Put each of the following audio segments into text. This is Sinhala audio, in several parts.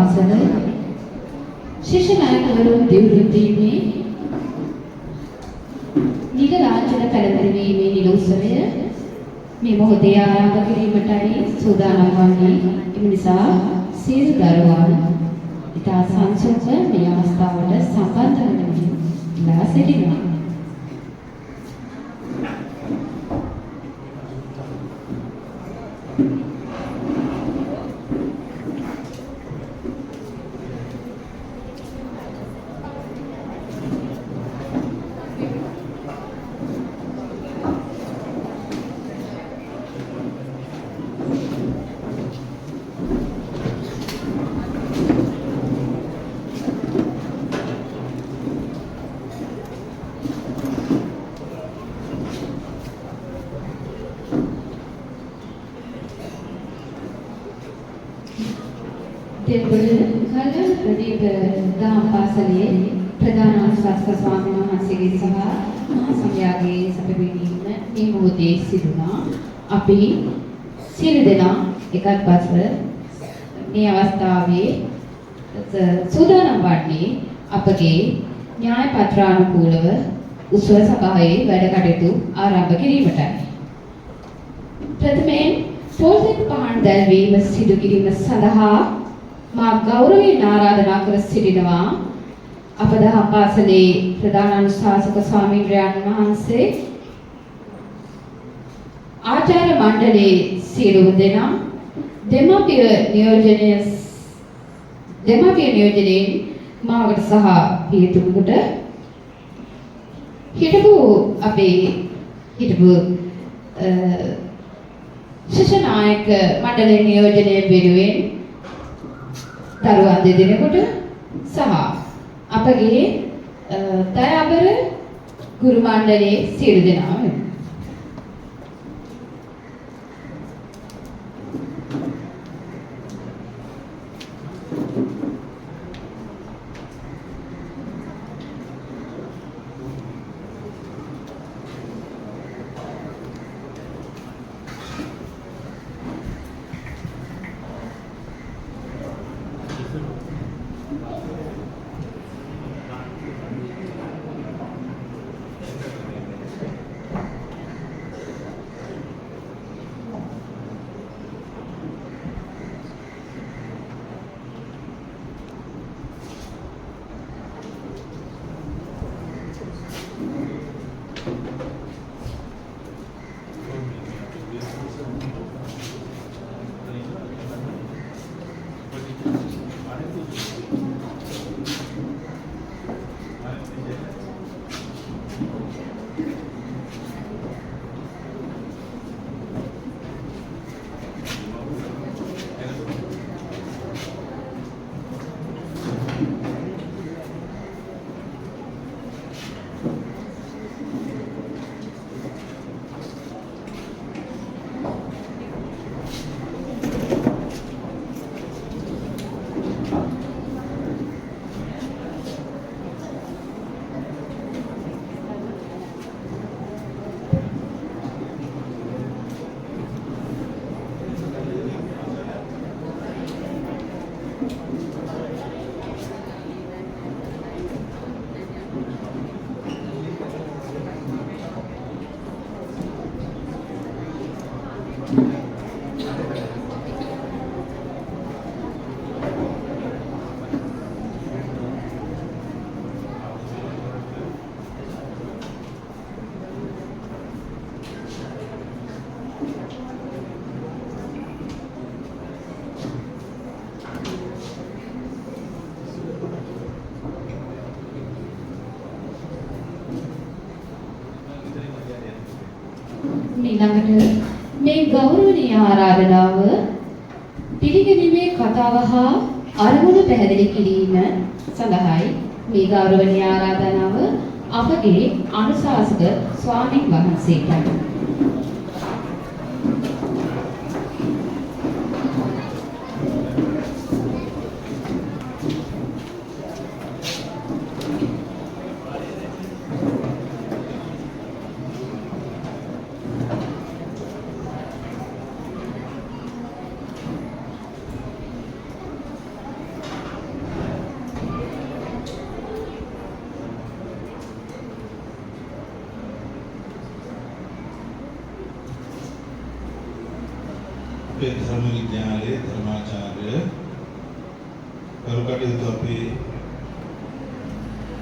පාසල ශිෂ්‍ය නායකවරුන් දියුණු දීමේ නිල ලාංඡන පැලැදීමේ නිල උත්සවය මේ මොහොතේ ආරම්භ කිරීමටයි සූදානම් වන්නේ. ඒ නිසා සියලු දරුවන් ඉතා සංසුන්ව මේ අවස්ථාවට සම්බන්ධ වෙන්න ඉල්ලා සිටිනවා. කල්‍යාණ ප්‍රදීප දහම් පාසලේ ප්‍රධාන අනුශාසක ස්වාමීන් වහන්සේගේ සහ මහා සංඝයාගේ සැපවීම මේ මොහොතේ සිදුනා. අපි සියලු දෙනා එකත්පස්ව මේ අවස්ථාවේ සූදානම් වන්නේ අපගේ න්‍යාය පත්‍රානුකූලව උත්සව සභාවේ වැඩ කටයුතු ආරම්භ කිරීමටයි. ප්‍රථමයෙන් පොල්සෙන් පහන් දැල්වීම සිදු කිරීම සඳහා මා ගෞරවයෙන් ආරාධනා කර සිටිනවා අප දහම් පාසලේ ප්‍රධාන අනුශාසක ස්වාමීන් වහන්සේ, ආචාර්ය මණ්ඩලයේ සියලුම දෙනා, දෙමාපිය නියෝජනයෙන් මාවට සහ පියතුමකට හිටපු ශිෂ්‍ය නායක මණ්ඩලයේ නියෝජනය වෙනුවෙන් දරුවන් දෙදෙනෙකුට සහ අපගේ දයාබර ගුරු මණ්ඩලයේ සියලු දෙනාම ඊළඟට මේ ගෞරවනීය ආරාධනාව පිළිගැනීමේ කතාව හා අරමුණ පැහැදිලි කිරීම සඳහායි මේ ගෞරවනීය ආරාධනාව අපගේ අනුශාසක ස්වාමීන් වහන්සේට. අපේ ධර්ම විද්‍යාලයේ ධර්මාචාර්ය කරුකටයුතු අපේ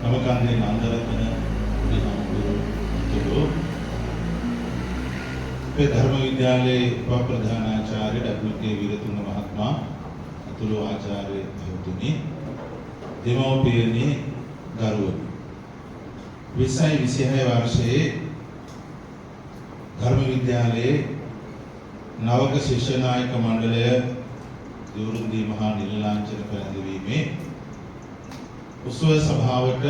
නවකන්දේ නන්දරත්න විහාරගුරු අපේ ධර්ම විද්‍යාලයේ උපප්‍රධානාචාර්ය W.K. විරතුංග මහත්මයා අතුරු ආචාර්ය මහතුනි දෙමව්පියනි දරුවනි 2026 වර්ෂයේ ධර්ම විද්‍යාලයේ නවක ශිෂ්‍ය නායක මණ්ඩලය දිවුරුන්දී මහා නිර්ලාංඡන පැවැත්වීමේ උත්සව සභාවට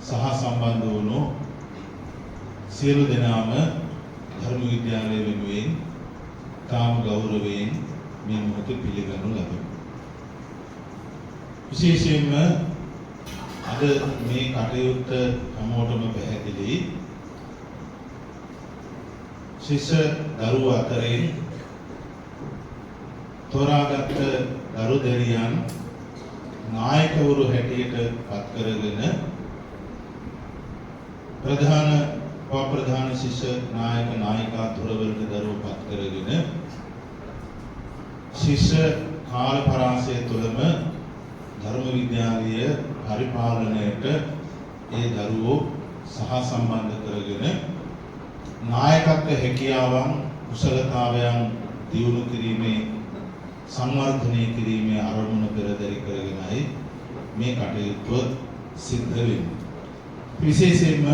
සහ සම්බන්ධ වුණු සියලු දෙනාම ධර්ම විද්‍යාලය වෙනුවෙන් කාම ගෞරවයෙන් මේ මොහොත පිළිගනු ලබමු. විශේෂයෙන්ම අද මේ කටයුත්ත හැමෝටම පැහැදිලි. ශිෂ්‍ය දරුවෝ අතරින් තෝරාගත් දරු දෙවියන් නායකවරු හැටියට පත් කරගෙන ප්‍රධාන ශිෂ්‍ය නායක නායිකා ධුරවලට දරුවෝ පත් කරගෙන ශිෂ්‍ය කාල පරාසය තුළම ධර්ම විද්‍යාලය පරිපාලනයට ඒ දරුවෝ සහ සම්බන්ධ කරගෙන නායකත්ව හැකියාවන් කුසලතාවයන් දියුණු කිරීමේ සංවර්ධනය කිරීමේ අරමුණ පෙරදරි කරගෙනයි මේ කටයුත්ත සිද්ධ වෙන්නේ. විශේෂයෙන්ම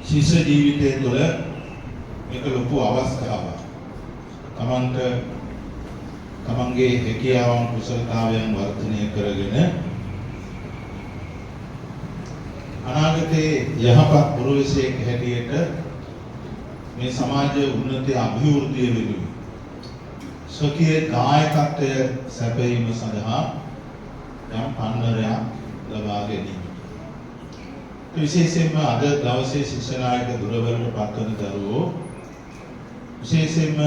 ශිෂ්‍ය ජීවිතය තුළ මේක ලොකු අවස්ථාවක්. තමන්ගේ හැකියාවන් කුසලතාවයන් වර්ධනය කරගෙන අනාගතයේ යහපත් පුරවැසියෙක් හැටියට මේ සමාජයේ උන්නතිය අභිවෘද්ධිය වෙනුවෙන් ස්වකීය දායකත්වය සැපයීම සඳහා යම් පන්නරයක් ලබා ගැනීම. විශේෂයෙන්ම අද දවසේ ශිෂ්‍ය නායක දුරවලට පත්වන දරුවෝ විශේෂයෙන්ම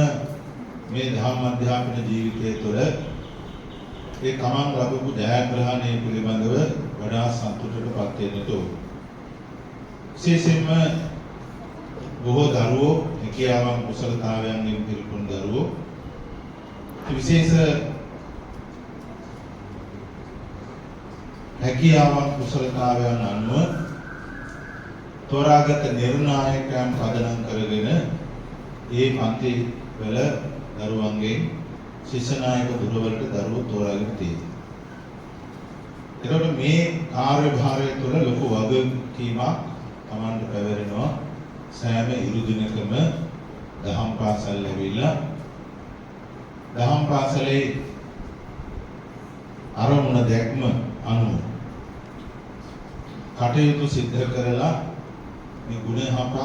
මේ ධර්ම අධ්‍යාපන ජීවිතය තුළ ඒ තමන් ලබපු ජයග්‍රහණය පිළිබඳව වඩා සතුටට පත් වෙන්නට ඕන. විශේෂයෙන්ම බොහෝ දරුවෝ හැකියාවන් කුසලතාවයන්ගෙන් පිරිපුන් දරුවෝ විශේෂ හැකියාවන් කුසලතාවයන් අනුව තෝරාගත් නිර්ණායකයන් පදනම් කරගෙන ඒ පන්ති වල දරුවන්ගෙන් ශිෂ්‍ය නායක දුරවලට දරුවෝ තෝරාගෙන තියෙනවා. ඒකට මේ කාර්යභාරය තුළ ලොකු වගකීමක් Tamanට පැවරෙනවා. සෑම ඉරු දිනකම දහම් පාසල් ලැබිලා දහම් පාසලේ අරමුණ දැක්ම අනුව කටයුතු සිද්ධ කරලා මේ ගුණ හපක්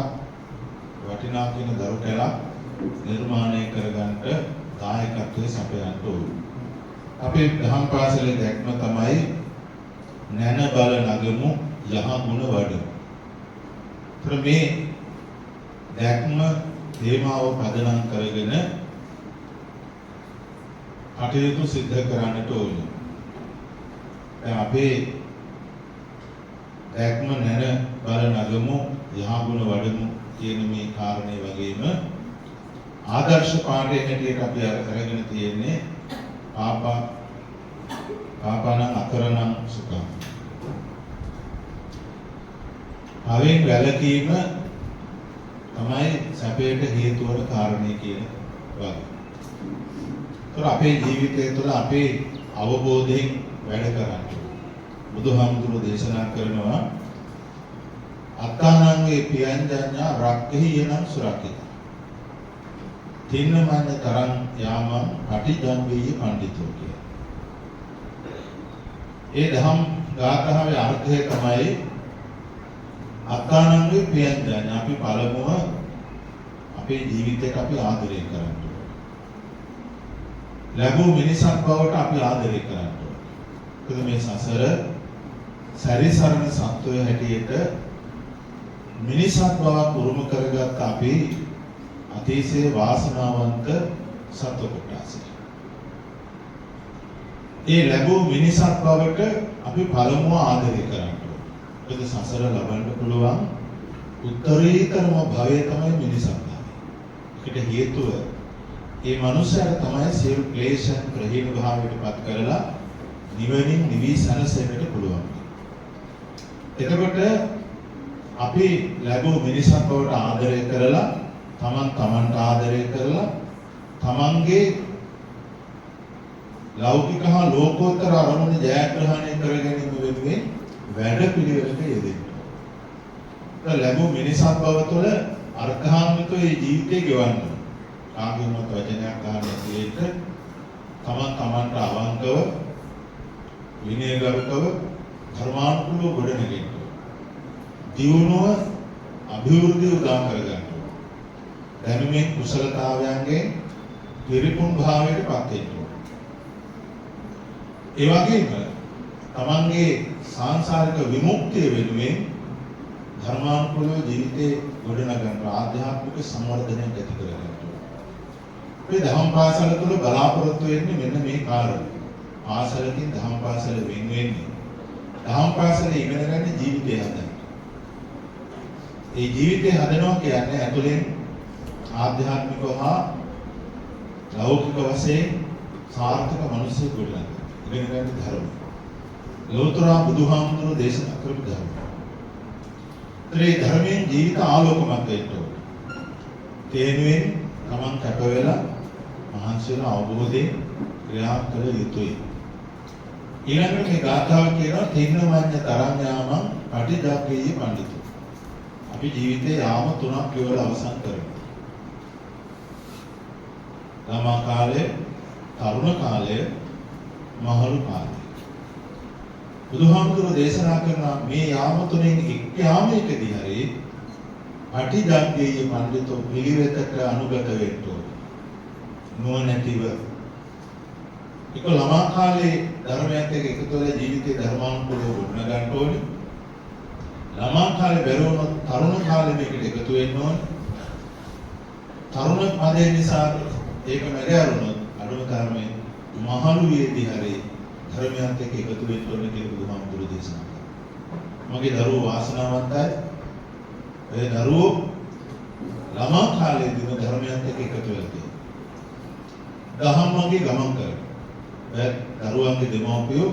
වටිනා කියන දරු කැලක් නිර්මාණය කරගන්නට දායකත්වයේ සපයන්න ඕනේ. අපේ දහම් පාසලේ දැක්ම තමයි නැන බල නගමු යහ ගුණ වඩමු. මේ දැක්ම තේමාව පදනම් කරගෙන කටයුතු සිද්ධ කරන්නට ඕනේ. දැන් අපේ දැක්ම නැන බල නගමු යහ ගුණ වඩමු කියන මේ කාරණේ වගේම ආදර්ශ පාඩේ හැටියට අපි අරගෙන තියෙන්නේ පාපානම් අකරණම් සුඛං. භවෙන් වැළකීම තමයි සැපයට හේතු වන කාරණේ කියන වගේ. ඒතර අපේ ජීවිතය තුළ අපේ අවබෝධයෙන් වැඩ කරන්න. බුදුහාමුදුරුවෝ දේශනා කරනවා අත්තානංගේ පියංජඤ්ඤා රක්ඛෙහි යනං සුරක්ඛිත. තින්නමඤ්ඤ තරං යාමං පටිජම්බේය පඬිතෝ කිය. ඒ දහම් ගාථාවේ අර්ථය තමයි අත්තානංගේ පියංජඤ්ඤා අපි පළමුව අපේ ජීවිතයට අපි ආදරය කරන්න ඕනේ. ලැබූ මිනිසක් බවට අපි ආදරය කරන්න ඕනේ. ඒකද මේ සසර සැරිසරන සත්වය හැටියට මිනිසක් බවක් උරුම කරගත් අපි අතිශය වාසනාවන්ත සත්ව කොටසක්. ඒ ලැබූ මිනිසක් බවට අපි පළමුව ආදරය කරන්න ඕනේ. ඒකද සසර ලබන්න පුළුවන් උත්තරීතරම භවය තමයි මිනිසක් භවය. ඒකට හේතුව ඒ මනුස්සයාට තමයි සියලු ක්ලේශයන් ප්‍රහීන භාවයට පත් කරලා නිවනින් නිවි සැනසෙන්නට පුළුවන්. එතකොට අපි ලැබුණු මිනිසත් බවට ආදරය කරලා තමන්ට ආදරය කරලා තමන්ගේ ලෞකික හා ලෝකෝත්තර අරමුණු ජයග්‍රහණය කර ගැනීම වෙනුවෙන් වැඩ පිළිවෙලක යෙදෙන්න. ලැබුණු මිනිසත් බව තුළ අර්ථාන්විතව මේ ජීවිතය ගෙවන්න. කාගෙන්වත් වචනයක් අහන්න නැතිවෙන්න තමන්ට අවංකව විනයගරුකව ධර්මානුකූලව ගොඩනගෙන්න. දියුණුව අභිවෘද්ධිය උදා කරගන්න. දැනුමේ කුසලතාවයන්ගෙන් පිරිපුන් භාවයට පත් වෙන්න. ඒ වගේම තමන්ගේ සාංශාරික විමුක්තිය වෙනුවෙන් ධර්මානුකූලව ජීවිතේ ගොඩනගන්න ආධ්‍යාත්මික සංවර්ධනයක් ඇති කරගන්න. මේ දහම් පාසල තුළ බලාපොරොත්තු වෙන්නේ මෙන්න මේ කාරණා. පාසලකින් දහම් පාසල වෙන් වෙන්නේ. දහම් පාසල ඉගෙන ගන්න ජීවිතය හදන්න. ඒ ජීවිතය හදනවා කියන්නේ ඇතුලෙන් ආධ්‍යාත්මිකව හා ලෞකික වශයෙන් සාර්ථක මිනිසෙක් ගොඩනගන්න. ඉගෙන ගන්න ධර්ම. ලෝතර බුදුහාමුදුරුවෝ දේශනා කරපු ධර්ම. ඒ ධර්මයෙන් ජීවිත ආලෝකමත් වෙන්න ඕනේ. තේනුවෙන් තමන් කැප වෙලා මහන්සි වෙන අවබෝධයෙන් ක්‍රියා කළ යුතුයි. ඊළඟට මේ ගාථාව කියනවා තින්නමඤ්ඤ තරං යාමං පටිජාකේය පඬිතු. අපි ජීවිතේ යාම තුනක් කියවලා අවසන් කරමු. ළමා කාලය, තරුණ කාලය, මහලු කාලය. බුදුහාමුදුරුවෝ දේශනා කරන මේ යාම තුනෙන් එක් යාමයකදී හරි පටිජාකේය පඬිතු පිළිවෙතට අනුගත වෙන්න ඕනේ. නුවණැතිව ඒක ළමා කාලේ ධර්මයත් එක්ක එකතු වෙලා ජීවිතේ ධර්මානුකූලව ගොඩනගන්න ඕනේ. ළමා කාලේ බැරුණොත් තරුණ කාලේ මේකට එකතු වෙන්න ඕනේ. තරුණ පදේ නිසා ඒක නැගෑරුණොත් අඩුම තරමේ මහලු වේදී හරි ධර්මයත් එක්ක එකතු වෙන්න ඕනේ කියලා බුදුහාමුදුරුවෝ දේශනා කළා. මගේ දරුවෝ වාසනාවන්තයි. ඒ දරුවෝ ළමා කාලේදීම ධර්මයත් එක්ක එකතු වෙලා තියෙනවා. දහම් වගේ ගමන් කරනවා. දරුවන්ගේ දෙමව්පියෝ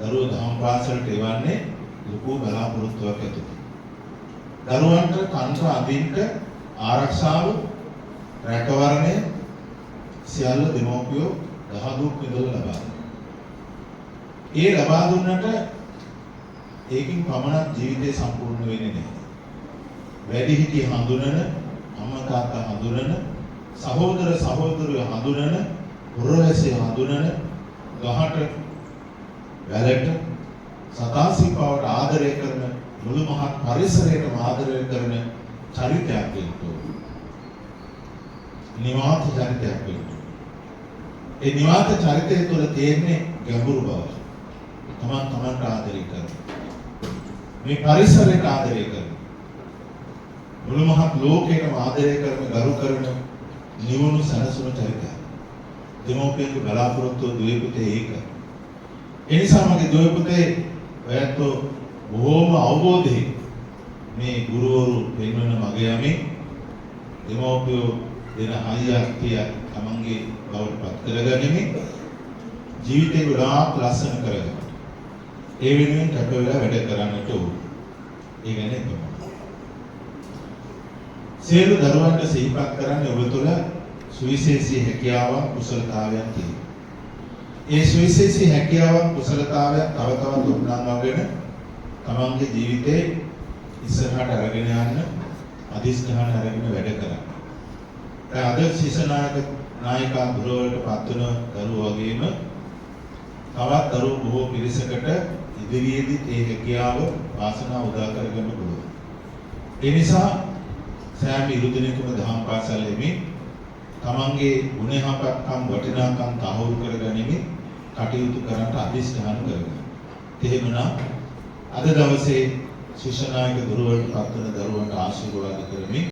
දරුවෝ දහම් පාසලට එවන්නේ ලොකු බලාපොරොත්තුවක් ඇතුව. දරුවන්ට කන්ට අදින්ට ආරක්ෂාව රැකවරණය සියල්ල දෙමව්පියෝ දහදුක් විදලා ලබා දෙනවා. ඒ ලබා දුන්නට ඒකින් පමණක් ජීවිතේ සම්පූර්ණ වෙන්නේ නැහැ. වැඩිහිටි හඳුනන, අම්මා තාත්තා හඳුනන, සහෝදර සහෝදරියෝ හඳුනන, පුරවැසිය හඳුනන, ගහට වැලට සතාසිපාවට ආදරය කරන මුළු මහත් පරිසරයටම ආදරය කරන චරිතයක් වෙන්න ඕනේ. නිවාත චරිතයක් වෙන්න. ඒ නිවාත චරිතය තුළ තියෙන්නේ ගැඹුරු බව. තමන්ට ආදරය කරන. මේ පරිසරයට ආදරය කරන. මුළු මහත් ලෝකයටම ආදරය කරන, ගරු කරන නිවුණු සනසුණු චරිතයක්. දෙමෝපියන්ගේ බලාපොරොත්තු දුවේ පුතේ ඒක. ඒ නිසා මගේ දුවේ පුතේ ඔයත් බොහෝම අවබෝධයෙන් මේ ගුරුවරු පෙන්වන මගේ යමේ දෙමෝපියෝ දෙන හයියක් තිය තමන්ගේ බවට පත් කරගනිමින් ජීවිතේ ගොඩාක් ලස්සන කරගන්න. ඒ වෙනුවෙන් කැප වෙලා වැඩ කරන්නට ඕන. ඒ ගැන සියලු දරුවන්ට සිහිපත් කරන්නේ ඔබ තුළ සුවිශේෂී හැකියාවක් කුසලතාවයක් තියෙනවා. ඒ සුවිශේෂී හැකියාවක් කුසලතාවයක් තව තවත් උත්සාහවගෙන තමන්ගේ ජීවිතේ ඉස්සරහට අරගෙන යන්න අධිෂ්ඨාන අරගෙන වැඩ කරන්න. අද නායකා ගුරුවරට පත් වෙන දරුවෝ වගේම තවත් දරුවෝ බොහෝ පිරිසකට ඉදිරියේදී ඒ හැකියාව වාසනාව උදා කරගන්න පුළුවන්. ඒ නිසා සෑම ඉරුදිනකම දහම් පාසලෙමි තමන්ගේ ගුණහපත්කම් වටිනාකම් තහවුරු කරගනිමින් කටයුතු කරන්න අධිෂ්ඨාන කරගන්න. එහෙමනම් අද දවසේ ශිෂ්‍ය නායක ගුරුවරට පත් වෙන දරුවන්ට ආශිර්වාද කරමින්